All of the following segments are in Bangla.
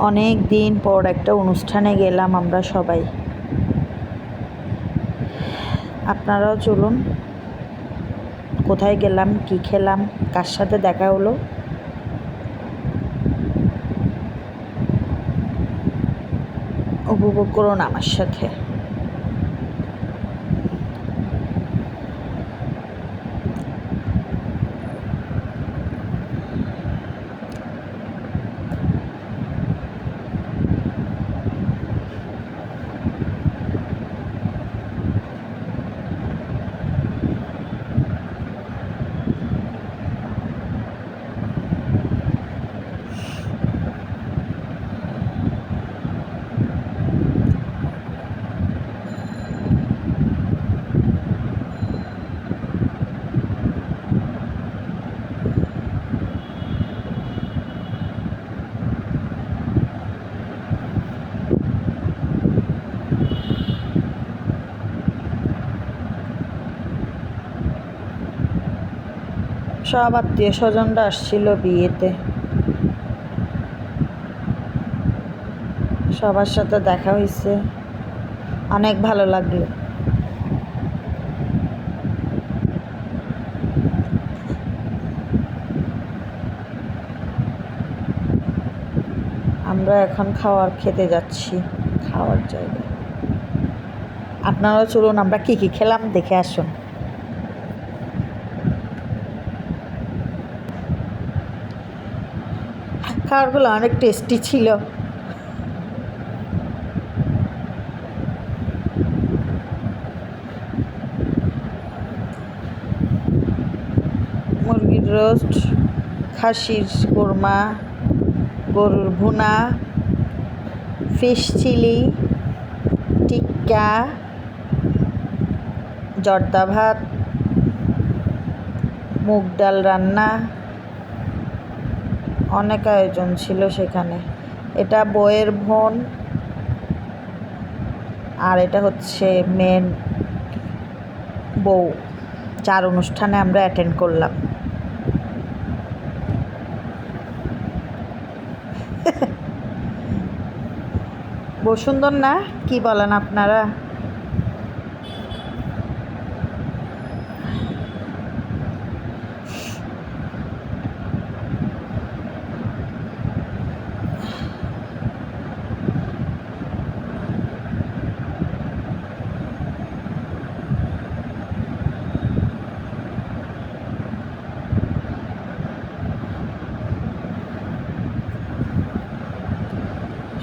অনেক দিন পর একটা অনুষ্ঠানে গেলাম আমরা সবাই। আপনারাও চলুন, কোথায় গেলাম, কি খেলাম, কার সাথে দেখা হলো, উপভোগ করুন আমার সাথে। সব আত্মীয় স্বজনরা আসছিল বিয়েতে, সবার সাথে দেখা হয়েছে, অনেক ভালো লাগলো। আমরা এখন খেতে যাচ্ছি, খাওয়ার জায়গায়। আপনারাও চলুন, আমরা কি কি খেলাম দেখে আসুন। খাবারগুলো অনেক টেস্টি ছিল। মুরগির রোস্ট, খাসির কোরমা, গরুর ভুনা, ফিশ চিলি, টিক্কা, জর্দা ভাত, মুগ ডাল রান্না, অনেক আয়োজন ছিল সেখানে। এটা বউয়ের বোন, আর এটা হচ্ছে মেন বউ। 4 অনুষ্ঠানে আমরা অ্যাটেন্ড করলাম। বহু সুন্দর না? কি বলেন আপনারা?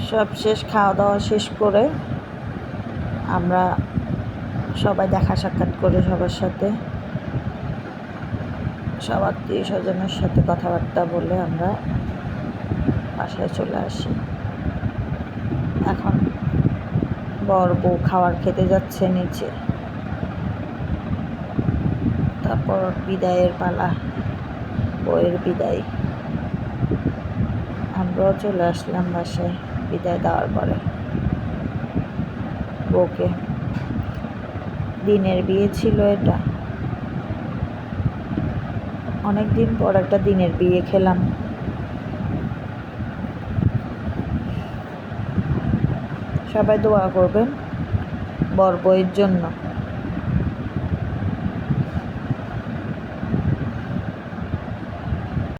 সব শেষ, খাওয়া দাওয়া শেষ করে আমরা সবাই দেখা সাক্ষাৎ করে সবার সাথে, সব আত্মীয় স্বজনের সাথে কথাবার্তা বলে আমরা বাসায় চলে আসি। এখন বর বউ খাবার খেতে যাচ্ছে নিচে। তারপর বিদায়ের পালা, বউয়ের বিদায়। আমরাও চলে আসলাম বাসায় বিদায় দেওয়ার পরে। বউকে, দিনের বিয়ে ছিল এটা, অনেক দিন পর একটা দিনের বিয়ে খেলাম। সবাই দোয়া করবেন বর বউয়ের জন্য।